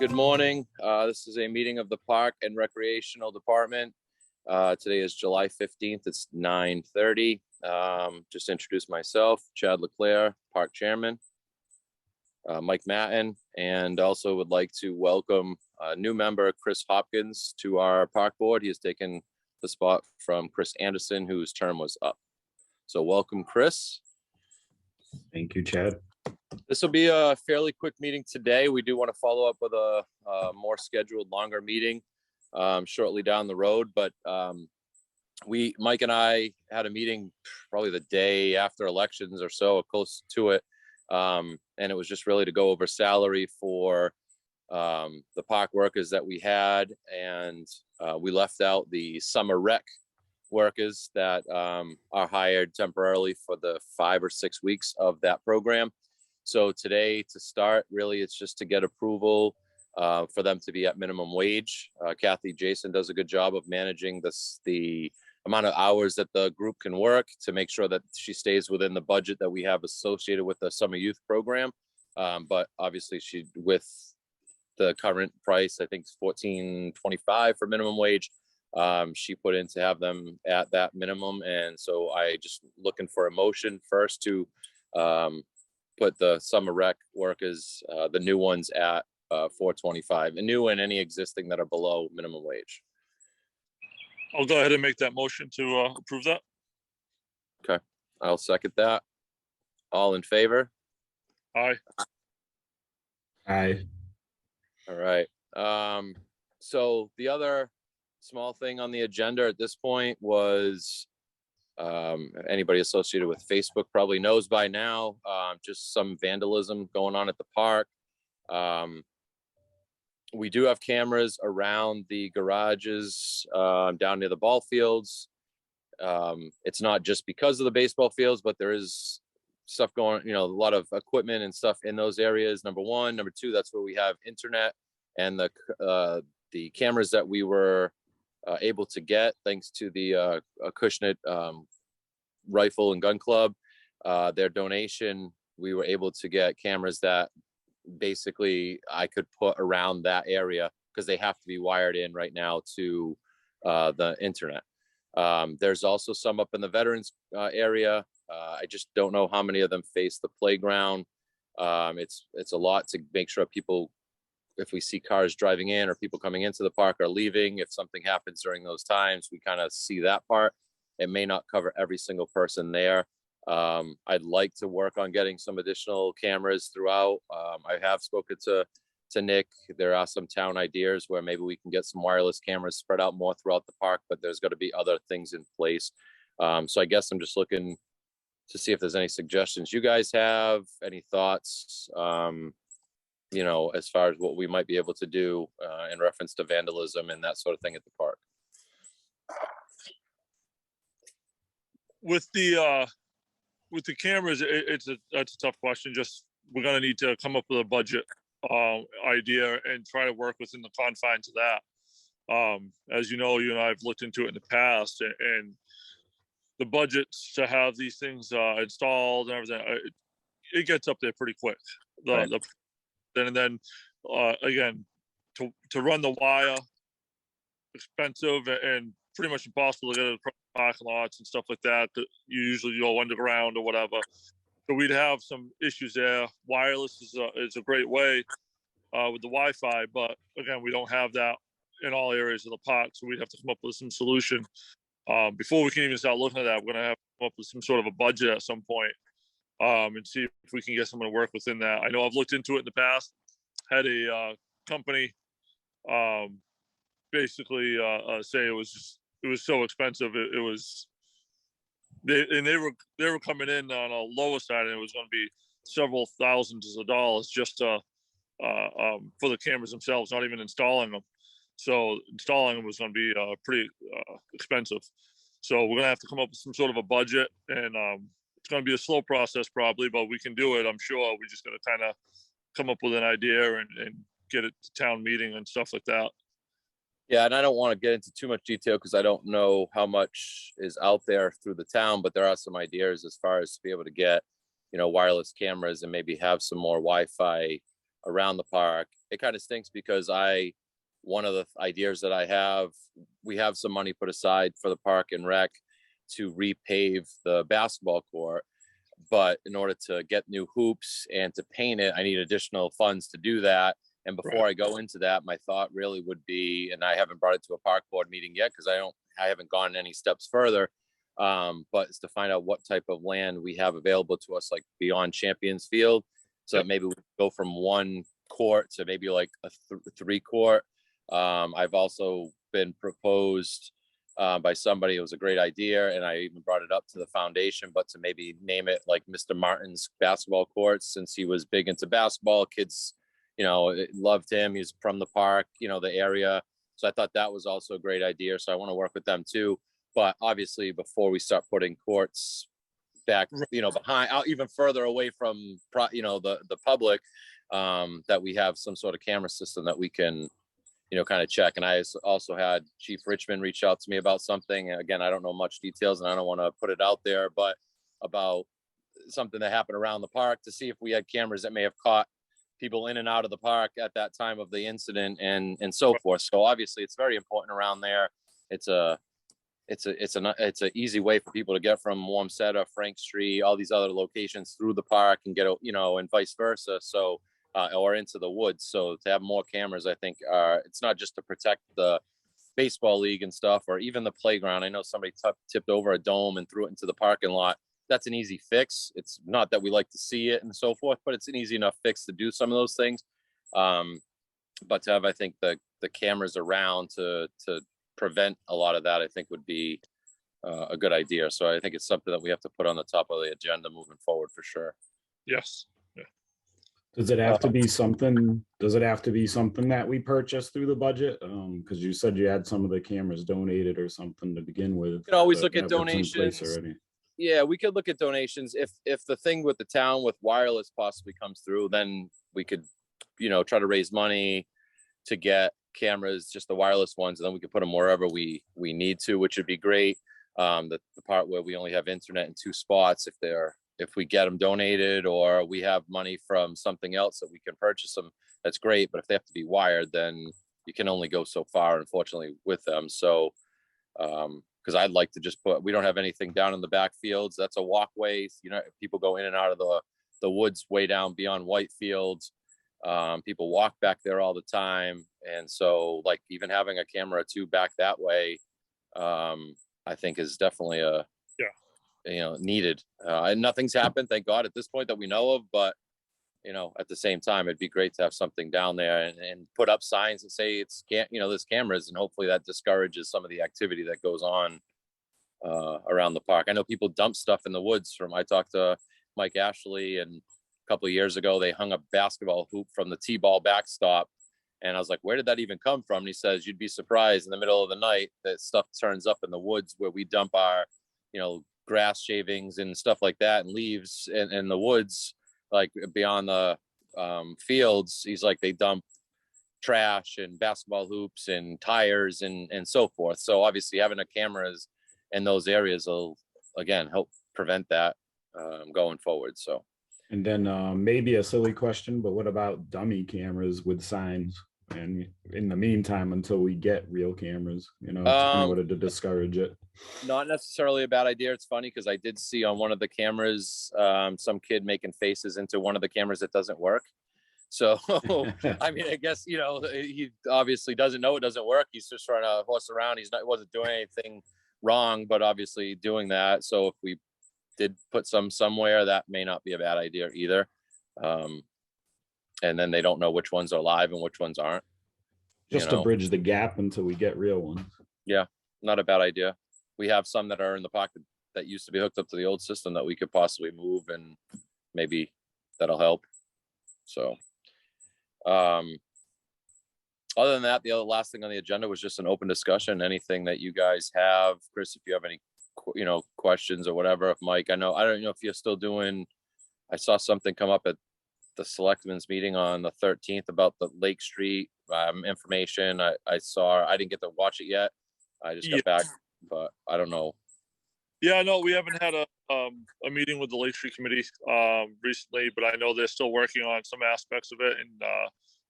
Good morning. This is a meeting of the Park and Recreational Department. Today is July 15th. It's 9:30. Just to introduce myself, Chad Leclerc, Park Chairman, Mike Matten, and also would like to welcome a new member, Chris Hopkins, to our Park Board. He has taken the spot from Chris Anderson, whose term was up. So welcome, Chris. Thank you, Chad. This will be a fairly quick meeting today. We do want to follow up with a more scheduled, longer meeting shortly down the road. But Mike and I had a meeting probably the day after elections or so, close to it. And it was just really to go over salary for the park workers that we had. And we left out the summer rec workers that are hired temporarily for the 5 or 6 weeks of that program. So today, to start, really, it's just to get approval for them to be at minimum wage. Kathy Jason does a good job of managing the amount of hours that the group can work to make sure that she stays within the budget that we have associated with the summer youth program. But obviously, with the current price, I think it's $14.25 for minimum wage. She put in to have them at that minimum, and so I just looking for a motion first to put the summer rec workers, the new ones, at $4.25, and new and any existing that are below minimum wage. I'll go ahead and make that motion to approve that. Okay, I'll second that. All in favor? Aye. Aye. All right. So the other small thing on the agenda at this point was anybody associated with Facebook probably knows by now, just some vandalism going on at the park. We do have cameras around the garages down near the ball fields. It's not just because of the baseball fields, but there is stuff going, a lot of equipment and stuff in those areas. Number one. Number two, that's where we have internet, and the cameras that we were able to get thanks to the Acushnet Rifle and Gun Club, their donation. We were able to get cameras that basically I could put around that area because they have to be wired in right now to the internet. There's also some up in the veterans area. I just don't know how many of them face the playground. It's a lot to make sure people, if we see cars driving in or people coming into the park or leaving, if something happens during those times, we kind of see that part. It may not cover every single person there. I'd like to work on getting some additional cameras throughout. I have spoken to Nick. There are some town ideas where maybe we can get some wireless cameras spread out more throughout the park, but there's got to be other things in place. So I guess I'm just looking to see if there's any suggestions you guys have, any thoughts, as far as what we might be able to do in reference to vandalism and that sort of thing at the park. With the cameras, that's a tough question. Just we're gonna need to come up with a budget idea and try to work within the confines of that. As you know, you and I have looked into it in the past, and the budgets to have these things installed and everything, it gets up there pretty quick. Right. And then again, to run the wire, expensive and pretty much impossible to get it across parking lots and stuff like that. That you usually go underground or whatever. So we'd have some issues there. Wireless is a great way with the Wi-Fi, but again, we don't have that in all areas of the park. So we'd have to come up with some solution. Before we can even start looking at that, we're gonna have to come up with some sort of a budget at some point. And see if we can get someone to work within that. I know I've looked into it in the past, had a company basically say it was so expensive. They were coming in on a lower side, and it was going to be several thousands of dollars just for the cameras themselves, not even installing them. So installing them was going to be pretty expensive. So we're going to have to come up with some sort of a budget, and it's going to be a slow process probably, but we can do it, I'm sure. We just got to kind of come up with an idea and get it to town meeting and stuff like that. Yeah, and I don't want to get into too much detail because I don't know how much is out there through the town, but there are some ideas as far as to be able to get, wireless cameras and maybe have some more Wi-Fi around the park. It kind of stinks because one of the ideas that I have, we have some money put aside for the park and rec to repave the basketball court. But in order to get new hoops and to paint it, I need additional funds to do that. And before I go into that, my thought really would be, and I haven't brought it to a park board meeting yet because I haven't gone any steps further, but it's to find out what type of land we have available to us, like beyond Champions Field. So that maybe we go from one court to maybe like a three court. I've also been proposed by somebody. It was a great idea, and I even brought it up to the foundation, but to maybe name it like Mr. Martin's basketball courts, since he was big into basketball. Kids, loved him. He's from the park, the area. So I thought that was also a great idea. So I want to work with them too. But obviously, before we start putting courts back, behind, out even further away from, the public, that we have some sort of camera system that we can, kind of check. And I also had Chief Richmond reach out to me about something. Again, I don't know much details and I don't want to put it out there, but about something that happened around the park to see if we had cameras that may have caught people in and out of the park at that time of the incident and so forth. So obviously it's very important around there. It's an easy way for people to get from Warmsetta, Frank Street, all these other locations through the park and get, and vice versa. So, or into the woods. So to have more cameras, I think, it's not just to protect the baseball league and stuff, or even the playground. I know somebody tipped over a dome and threw it into the parking lot. That's an easy fix. It's not that we like to see it and so forth, but it's an easy enough fix to do some of those things. But to have, I think, the cameras around to prevent a lot of that, I think would be a good idea. So I think it's something that we have to put on the top of the agenda moving forward for sure. Yes. Yeah. Does it have to be something? Does it have to be something that we purchase through the budget? Because you said you had some of the cameras donated or something to begin with. You can always look at donations. Already. Yeah, we could look at donations. If the thing with the town with wireless possibly comes through, then we could, try to raise money to get cameras, just the wireless ones, and then we could put them wherever we need to, which would be great. The part where we only have internet in 2 spots, if we get them donated or we have money from something else that we can purchase them, that's great. But if they have to be wired, then you can only go so far, unfortunately, with them. So, because I'd like to just we don't have anything down in the back fields. That's a walkway. People go in and out of the woods way down beyond Whitefield. People walk back there all the time. And so like even having a camera or 2 back that way, I think is definitely needed. And nothing's happened, thank God, at this point that we know of, but at the same time, it'd be great to have something down there and put up signs and say there's cameras, and hopefully that discourages some of the activity that goes on around the park. I know people dump stuff in the woods. I talked to Mike Ashley, and a couple of years ago, they hung a basketball hoop from the T-ball backstop. And I was like, where did that even come from? And he says, you'd be surprised in the middle of the night that stuff turns up in the woods where we dump our, grass shavings and stuff like that and leaves in the woods, like beyond the fields. He's like, they dump trash and basketball hoops and tires and so forth. So obviously having a cameras in those areas will, again, help prevent that going forward. So. And then maybe a silly question, but what about dummy cameras with signs? And in the meantime, until we get real cameras, in order to discourage it. Not necessarily a bad idea. It's funny because I did see on one of the cameras, some kid making faces into one of the cameras that doesn't work. So, I mean, I guess, he obviously doesn't know it doesn't work. He's just trying to horse around. He wasn't doing anything wrong, but obviously doing that. So if we did put some somewhere, that may not be a bad idea either. And then they don't know which ones are live and which ones aren't. Just to bridge the gap until we get real ones. Yeah, not a bad idea. We have some that are in the pocket that used to be hooked up to the old system that we could possibly move, and maybe that'll help. So, other than that, the last thing on the agenda was just an open discussion. Anything that you guys have, Chris, if you have any, questions or whatever. If Mike, I don't know if you're still doing. I saw something come up at the selectmen's meeting on the 13th about the Lake Street information. I didn't get to watch it yet. I just got back, but I don't know. Yeah, no, we haven't had a meeting with the Lake Street Committee recently, but I know they're still working on some aspects of it, and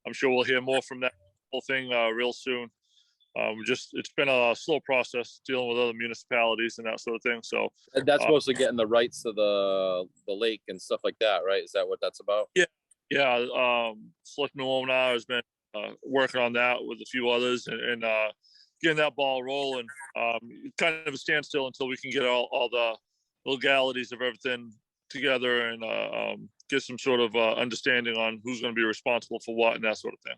I'm sure we'll hear more from that whole thing real soon. It's been a slow process dealing with other municipalities and that sort of thing. So And that's mostly getting the rights to the lake and stuff like that, right? Is that what that's about? yeah, Selectman Womanar has been working on that with a few others, and getting that ball rolling. Kind of a standstill until we can get all the legalities of everything together and get some sort of understanding on who's going to be responsible for what and that sort of thing.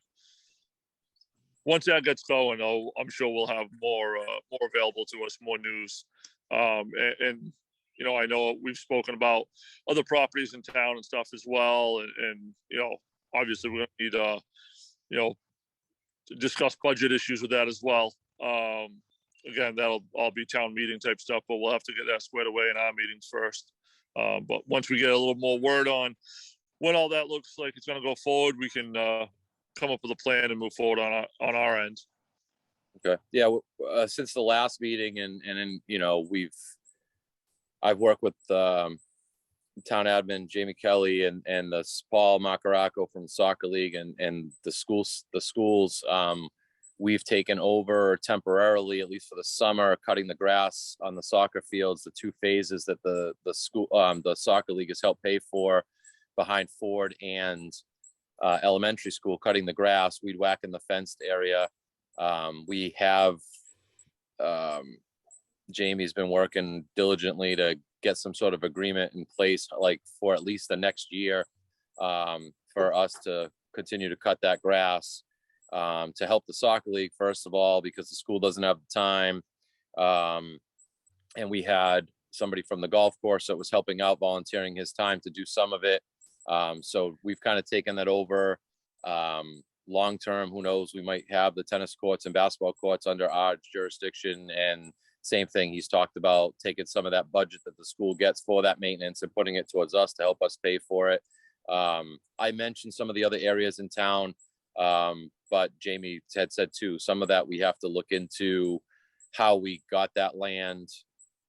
Once that gets going, I'm sure we'll have more available to us, more news, and you know, I know we've spoken about other properties in town and stuff as well, and you know, obviously we're going to need you know, to discuss budget issues with that as well. Again, that'll all be town meeting type stuff, but we'll have to get that squared away in our meetings first. But once we get a little more word on what all that looks like it's going to go forward, we can come up with a plan and move forward on our end. Okay. Yeah. Since the last meeting, and you know, I've worked with town admin Jamie Kelly and the Paul Macaraco from the soccer league and the schools. We've taken over temporarily, at least for the summer, cutting the grass on the soccer fields, the 2 phases that the school, the soccer league has helped pay for behind Ford and elementary school, cutting the grass, weed whacking the fenced area. We have Jamie's been working diligently to get some sort of agreement in place, like for at least the next year, for us to continue to cut that grass, to help the soccer league, first of all, because the school doesn't have the time. And we had somebody from the golf course that was helping out, volunteering his time to do some of it. So we've kind of taken that over. Long term, who knows, we might have the tennis courts and basketball courts under our jurisdiction. And same thing, he's talked about taking some of that budget that the school gets for that maintenance and putting it towards us to help us pay for it. I mentioned some of the other areas in town, but Jamie had said too, some of that we have to look into how we got that land,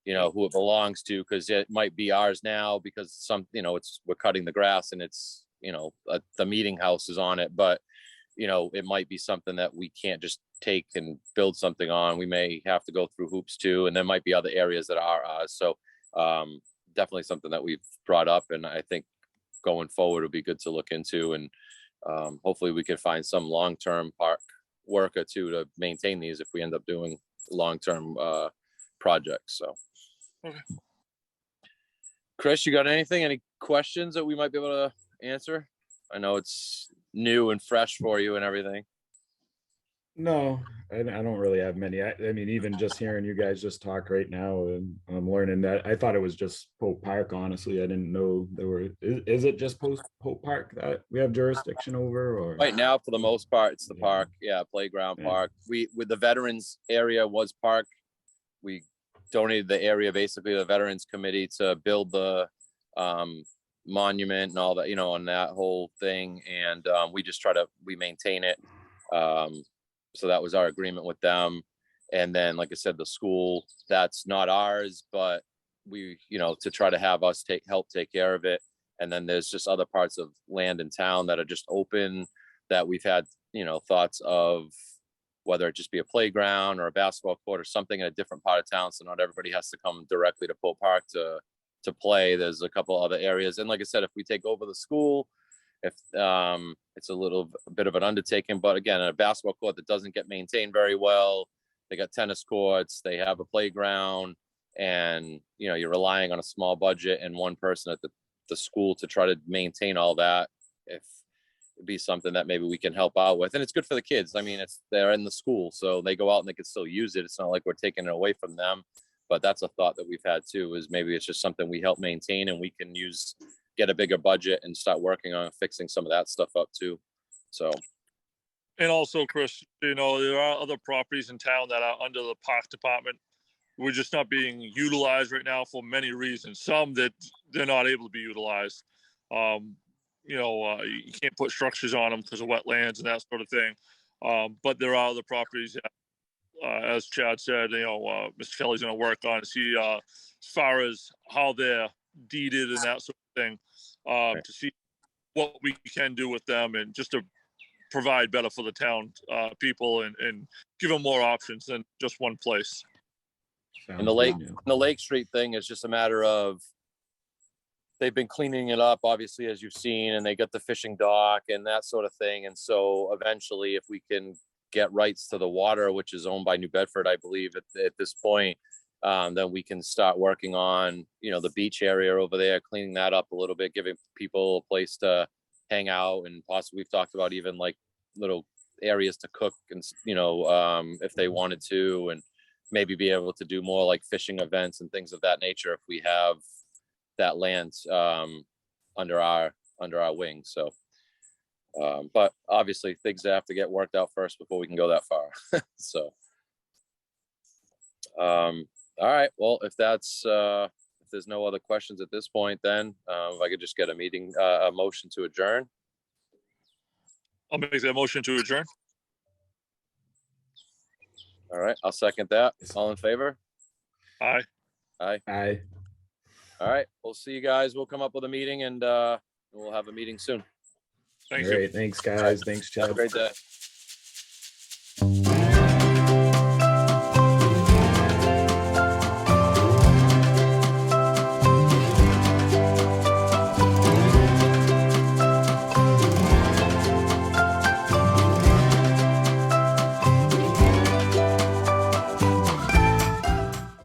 you know, who it belongs to, because it might be ours now because some, you know, we're cutting the grass and it's, you know, the meeting house is on it, but you know, it might be something that we can't just take and build something on. We may have to go through hoops too, and there might be other areas that are ours. So definitely something that we've brought up, and I think going forward would be good to look into, and hopefully we can find some long-term park worker too to maintain these if we end up doing long-term projects. So Okay. Chris, you got anything, any questions that we might be able to answer? I know it's new and fresh for you and everything. No, I don't really have many. I mean, even just hearing you guys just talk right now, and I'm learning that. I thought it was just Pope Park. Honestly, I didn't know there were. Is it just Pope Park that we have jurisdiction over? Or right now, for the most part, it's the park. Yeah, playground Yeah. park. We with the veterans area was park. We donated the area basically to the veterans committee to build the monument and all that, you know, on that whole thing. And we just we maintain it. So that was our agreement with them. And then, like I said, the school, that's not ours, but we, you know, to try to have us help take care of it. And then there's just other parts of land in town that are just open that we've had, you know, thoughts of whether it just be a playground or a basketball court or something in a different part of town. So not everybody has to come directly to Pope Park to play. There's a couple other areas. And like I said, if we take over the school, if it's a bit of an undertaking, but again, a basketball court that doesn't get maintained very well, they got tennis courts, they have a playground, and you know, you're relying on a small budget and one person at the school to try to maintain all that. If it'd be something that maybe we can help out with, and it's good for the kids. I mean, they're in the school, so they go out and they can still use it. It's not like we're taking it away from them, but that's a thought that we've had too, is maybe it's just something we help maintain and we can get a bigger budget and start working on fixing some of that stuff up too. So. And also, Chris, you know, there are other properties in town that are under the park department. We're just not being utilized right now for many reasons. Some that they're not able to be utilized. You know, you can't put structures on them because of wetlands and that sort of thing. But there are other properties that as Chad said, Mr. Kelly's going to work on see as far as how they're deeded and that sort of thing, to see what we can do with them and just to provide better for the town people and give them more options than just one place. And the Lake Street thing is just a matter of they've been cleaning it up, obviously, as you've seen, and they got the fishing dock and that sort of thing. And so eventually, if we can get rights to the water, which is owned by New Bedford, I believe at this point, then we can start working on, the beach area over there, cleaning that up a little bit, giving people a place to hang out, and possibly we've talked about even like little areas to cook and, if they wanted to, and maybe be able to do more like fishing events and things of that nature if we have that land under our wing. So but obviously things have to get worked out first before we can go that far. So all right, well, if there's no other questions at this point, then if I could just get a motion to adjourn. I'll make that motion to adjourn. All right, I'll second that. All in favor? Aye. Aye. All right, we'll see you guys. We'll come up with a meeting and we'll have a meeting soon. Thank All you. right. Thanks, guys. Thanks, Have a Chad. great day.